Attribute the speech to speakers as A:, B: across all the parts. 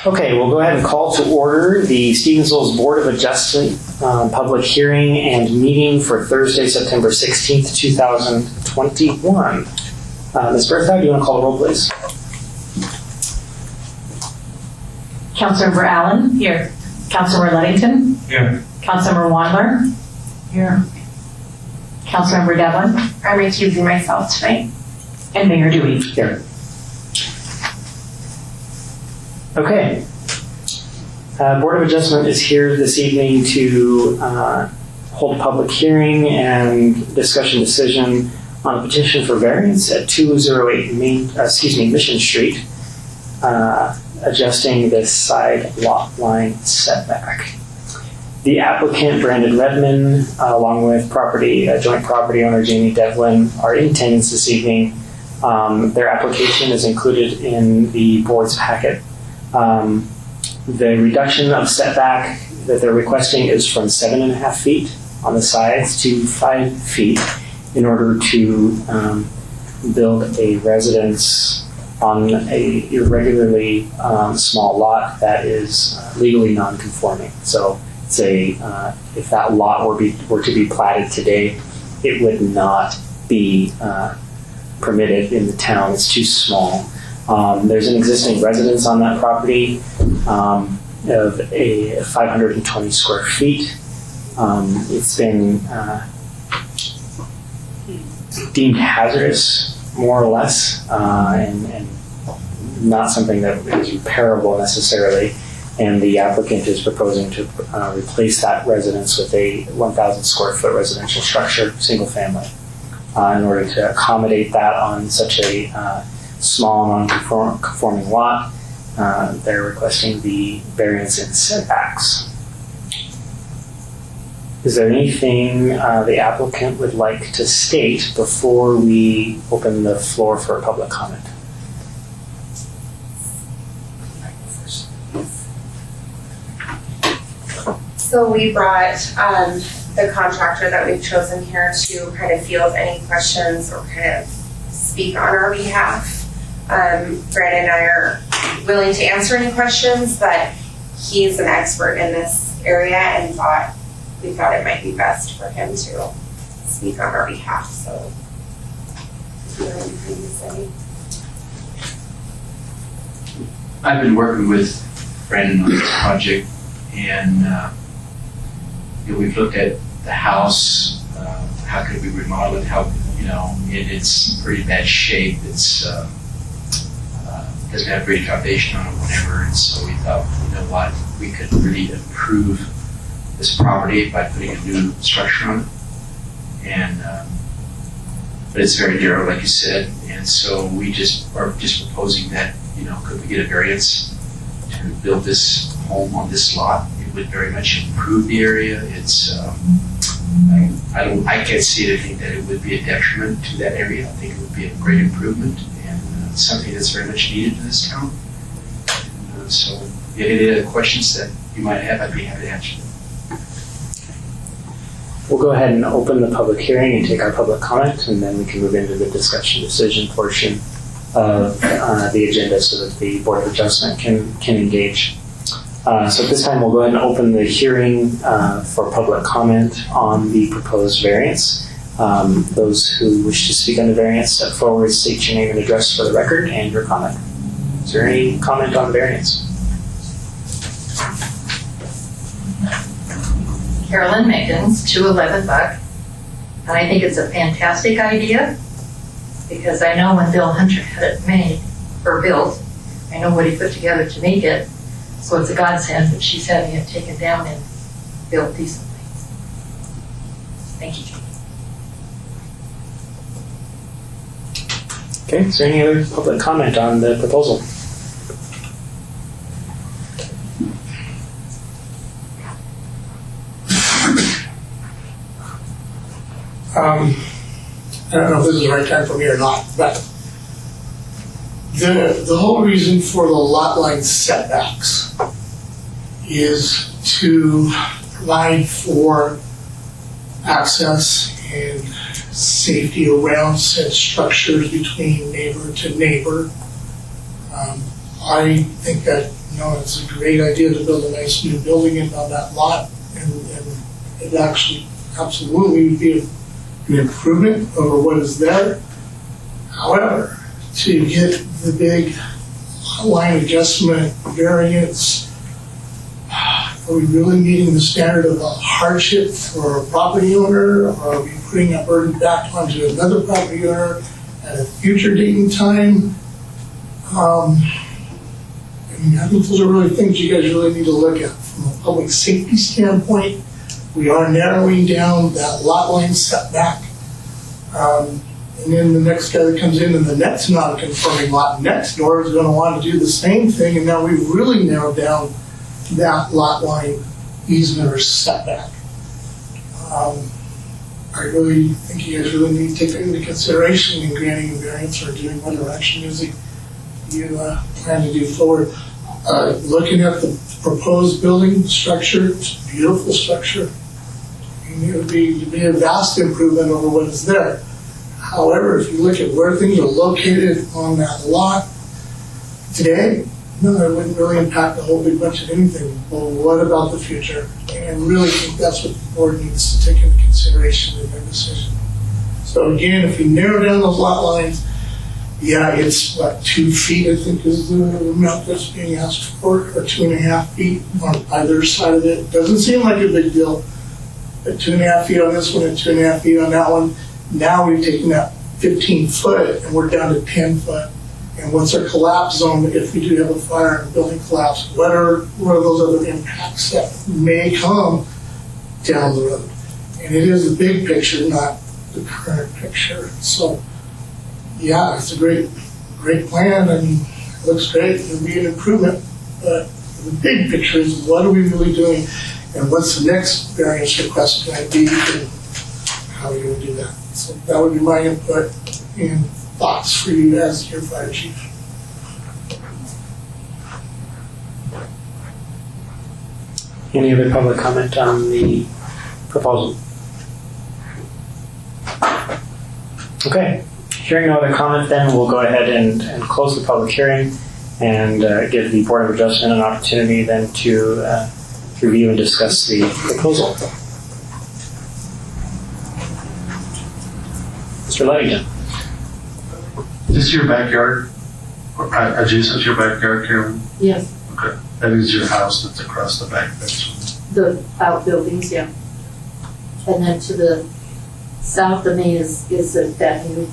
A: Okay, we'll go ahead and call to order the Stevensville's Board of Adjustment public hearing and meeting for Thursday, September 16th, 2021. Ms. Bertha, do you want to call the roll, please?
B: Councilmember Allen? Here. Councilmember Ludington?
C: Here.
B: Councilmember Wandler? Here. Councilmember Devlin?
D: I'm recusing myself tonight.
B: And Mayor Dewey.
A: Here. Okay. Board of Adjustment is here this evening to hold a public hearing and discussion decision on a petition for variance at 208 Mission Street, adjusting the side lot line setback. The applicant, Brandon Redman, along with joint property owner Jamie Devlin, are in attendance this evening. Their application is included in the board's packet. The reduction of setback that they're requesting is from 7.5 feet on the sides to 5 feet in order to build a residence on a irregularly small lot that is legally non-conforming. So it's if that lot were to be platted today, it would not be permitted in the town. It's too small. There's an existing residence on that property of 520 square feet. It's been deemed hazardous, more or less, and not something that is repairable necessarily. And the applicant is proposing to replace that residence with a 1,000 square foot residential structure, single family, in order to accommodate that on such a small non-conforming lot. They're requesting the variance in setbacks. Is there anything the applicant would like to state before we open the floor for public comment?
D: So we brought the contractor that we've chosen here to kind of field any questions or kind of speak on our behalf. Brandon and I are willing to answer any questions, but he's an expert in this area and we thought it might be best for him to speak on our behalf. So, if you have anything to say.
C: I've been working with Brandon on this project, and we've looked at the house. How could we remodel it? It's in pretty bad shape. It's doesn't have great foundation on it, whatever. And so we thought, we could really improve this property by putting a new structure on it. And but it's very narrow, like you said. And so we are just proposing that, could we get a variance to build this home on this lot? It would very much improve the area. It's I can't see anything that it would be a detriment to that area. I think it would be a great improvement and something that's very much needed in this town. So if you have any other questions that you might have, I'd be happy to answer them.
A: We'll go ahead and open the public hearing and take our public comment, and then we can move into the discussion decision portion of the agenda so that the Board of Adjustment can engage. So at this time, we'll go ahead and open the hearing for public comment on the proposed variance. Those who wish to speak on the variance, step forward, state your name and address for the record and your comment. Is there any comment on the variance?
B: Carolyn Mickens, 211 Buck. And I think it's a fantastic idea because I know when Bill Hunter had it made or built, I know what he put together to make it. So it's a godsend that she's having it taken down and built decently. Thank you.
A: Okay, is there any other public comment on the proposal?
E: I don't know if this is the right time for me or not, but the whole reason for the lot line setbacks is to provide for access and safety around said structures between neighbor to neighbor. I think that it's a great idea to build a nice new building in on that lot, and it actually absolutely would be an improvement over what is there. However, to get the big line adjustment variance, are we really meeting the standard of a hardship for a property owner, or are we putting a burden back onto another property owner at a future date and time? I think those are really things you guys really need to look at from a public safety standpoint. We are narrowing down that lot line setback. And then the next guy that comes in and the next non-conforming lot next door is going to want to do the same thing, and now we've really narrowed down that lot line easement or setback. I really think you guys really need to take that into consideration in granting a variance or doing whatever action is you plan to do forward. Looking at the proposed building structure, it's a beautiful structure. It would be a vast improvement over what is there. However, if you look at where things are located on that lot today, no, it wouldn't really impact a whole big bunch of anything. Well, what about the future? And I really think that's what the board needs to take into consideration in their decision. So again, if you narrow down those lot lines, yeah, it's what, 2 feet, I think is the amount that's being asked for, or 2.5 feet on either side of it. Doesn't seem like a big deal. But 2.5 feet on this one and 2.5 feet on that one. Now we've taken that 15 foot and we're down to 10 foot. And what's our collapse zone if we do have a fire and building collapse? What are those other impacts that may come down the road? And it is the big picture, not the current picture. So, yeah, it's a great plan. I mean, it looks great. It'll be an improvement. But the big picture is, what are we really doing? And what's the next variance request going to be? And how are we going to do that? So that would be my input and thoughts for you as your fire chief.
A: Any other public comment on the proposal? Okay, hearing no other comment, then we'll go ahead and close the public hearing and give the Board of Adjustment an opportunity then to review and discuss the proposal. Mr. Ludington.
F: Is this your backyard? Or adjacent to your backyard, Carolyn?
G: Yes,
F: Okay. That is your house that's across the back fence.
G: the outbuildings, yeah. And then to the south of me is that new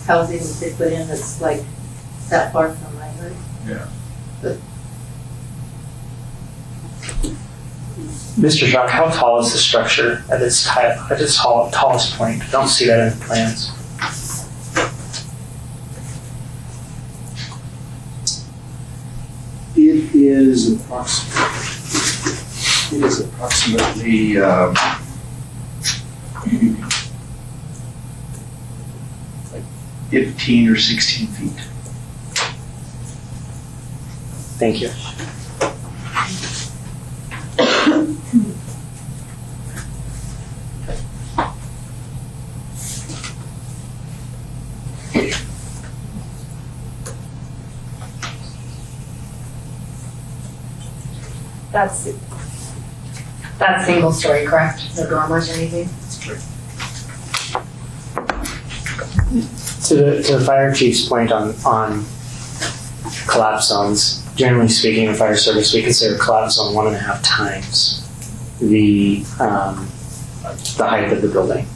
G: housing that they put in that's like that far from my yard.
F: Yeah.
A: Mr. Jacques, how tall is the structure at its tallest point? I don't see that in the plans.
C: It is approximately like 15 or 16 feet.
A: Thank you.
H: That's single story, correct? No dormers or anything?
A: To the fire chief's point on collapse zones, generally speaking, in fire service, we consider collapse zone 1.5 times the height of the building.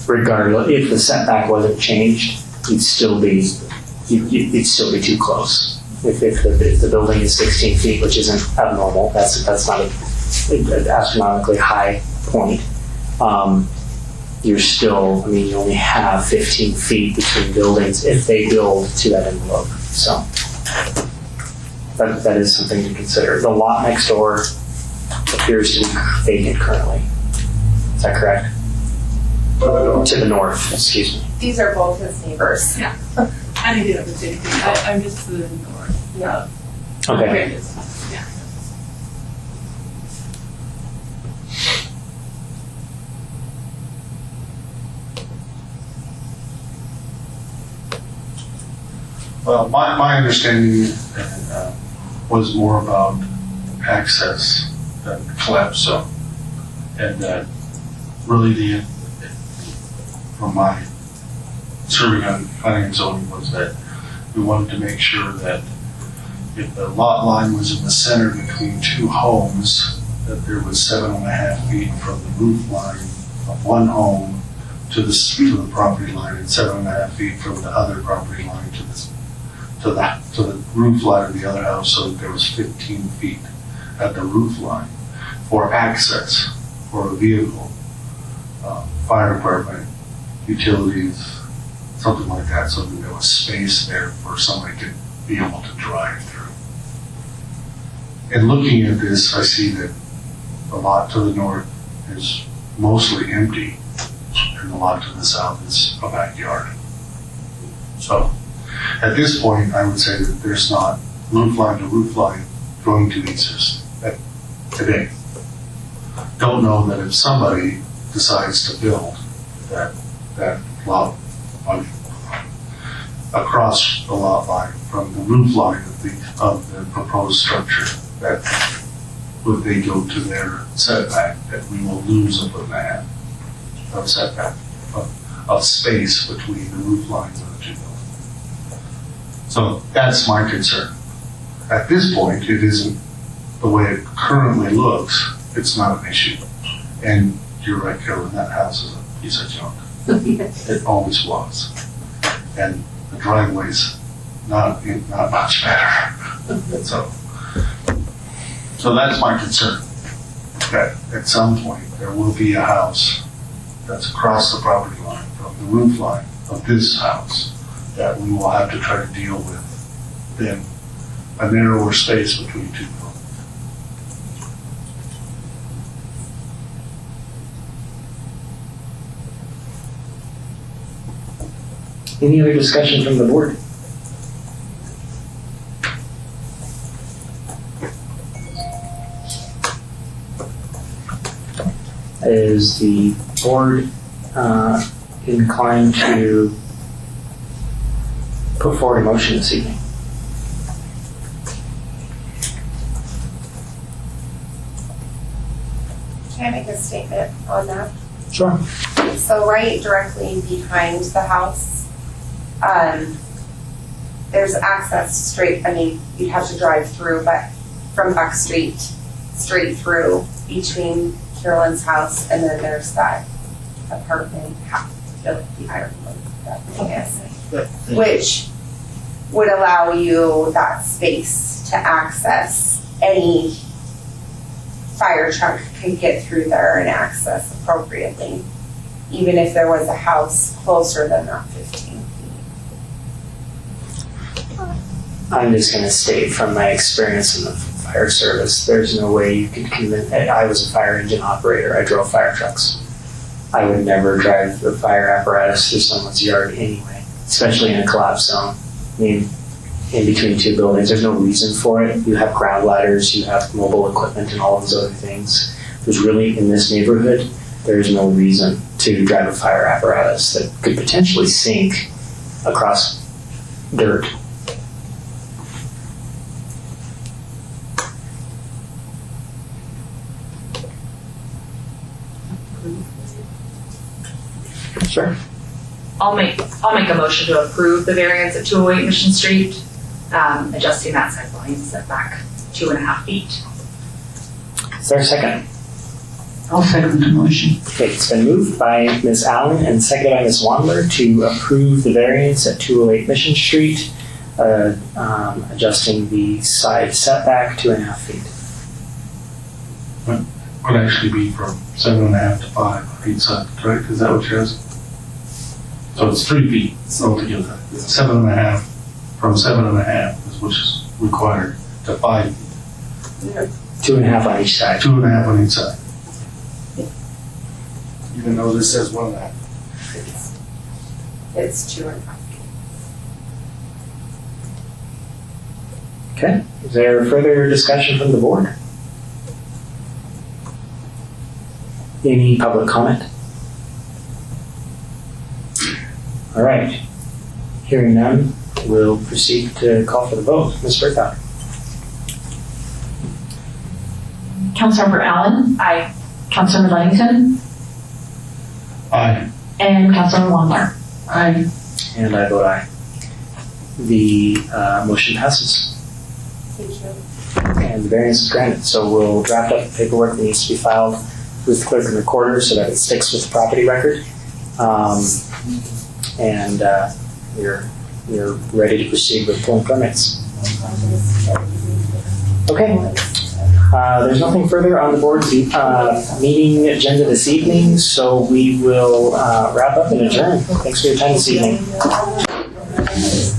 A: Regardless, if the setback wasn't changed, you'd still be too close. If the building is 16 feet, which isn't abnormal, that's not an astronomically high point. You're still, you only have 15 feet between buildings if they build to that envelope. So that is something to consider. The lot next door appears to be vacant currently. Is that correct? To the north, excuse me.
D: These are both his neighbors.
I: I didn't get up to anything. I'm just to the north.
D: Yeah.
A: Okay.
I: Where it is. Yeah.
F: Well, my understanding, and was more about access than collapse zone. And that really from my serving on planning and zoning was that we wanted to make sure that if the lot line was in the center between two homes, that there was 7.5 feet from the roof line of one home to the property line, and 7.5 feet from the other property line to the roof line of the other house, so that there was 15 feet at the roof line for access for a vehicle, fire department, utilities, something like that, so that there was space there for somebody to be able to drive through. And looking at this, I see that the lot to the north is mostly empty, and the lot to the south is a backyard. So, at this point, I would say that there's not roof line to roof line going to exist today. Don't know that if somebody decides to build that lot across the lot line from the roof line of the proposed structure, that would they go to their setback, that we will lose a 1.5 foot of setback of space between the roof lines of the two buildings. So that's my concern. At this point, it isn't the way it currently looks. It's not an issue. And you're right, Carolyn, that house is a piece of junk. It always was. And the driveway's not much better. So that's my concern. That at some point there will be a house that's across the property line from the roof line of this house that we will have to try to deal with then a narrower space between two buildings.
A: Any other discussion from the board? Is the board inclined to put forward a motion this evening?
D: Can I make a statement on that?
A: Sure.
D: So right directly behind the house, there's access straight, you'd have to drive through, but from Buck Street, straight through between Carolyn's house, and then there's that apartment, the Ironwood, that thing is, which would allow you that space to access any fire truck could get through there and access appropriately, even if there was a house closer than that 15 feet.
A: I'm just going to state from my experience in the fire service, there's no way you could convince. I was a fire engine operator. I drove fire trucks. I would never drive the fire apparatus through someone's yard anyway, especially in a collapse zone. I mean, in between two buildings, there's no reason for it. You have ground ladders, you have mobile equipment, and all of those other things. There's really, in this neighborhood, there's no reason to drive a fire apparatus that could potentially sink across dirt. Sure.
H: I'll make a motion to approve the variance at 208 Mission Street, adjusting that side line setback 2.5 feet.
A: Is there a second?
J: I'll second the motion.
A: Okay, it's been moved by Ms. Allen and seconded by Ms. Wandler to approve the variance at 208 Mission Street, adjusting the side setback 2.5 feet.
F: Would actually be from 7.5 to 5 on each side, right? Is that what yours? So it's 3 feet altogether. 7.5 from 7.5 is which is required to 5 feet.
A: 2.5 on each side.
F: 2.5 on each side.
E: Even though this says 1.5.
D: It's 2.5 feet.
A: Okay. Is there further discussion from the board? Any public comment? All right. Hearing none, we'll proceed to call for the vote. Ms. Berthoud?
K: Councilmember Allen,
H: Aye.
K: Councilmember Ludington,
F: Aye.
K: and Councilmember Wongler.
J: Aye.
A: And I vote aye. The motion passes.
D: Thank you.
A: And the variance is granted. So we'll draft up the paperwork that needs to be filed with the clerk and recorder so that it sticks with the property record. And you're ready to proceed with pulling permits. Okay. There's nothing further on the board's meeting agenda this evening, so we will wrap up and adjourn. Thanks for your time this evening.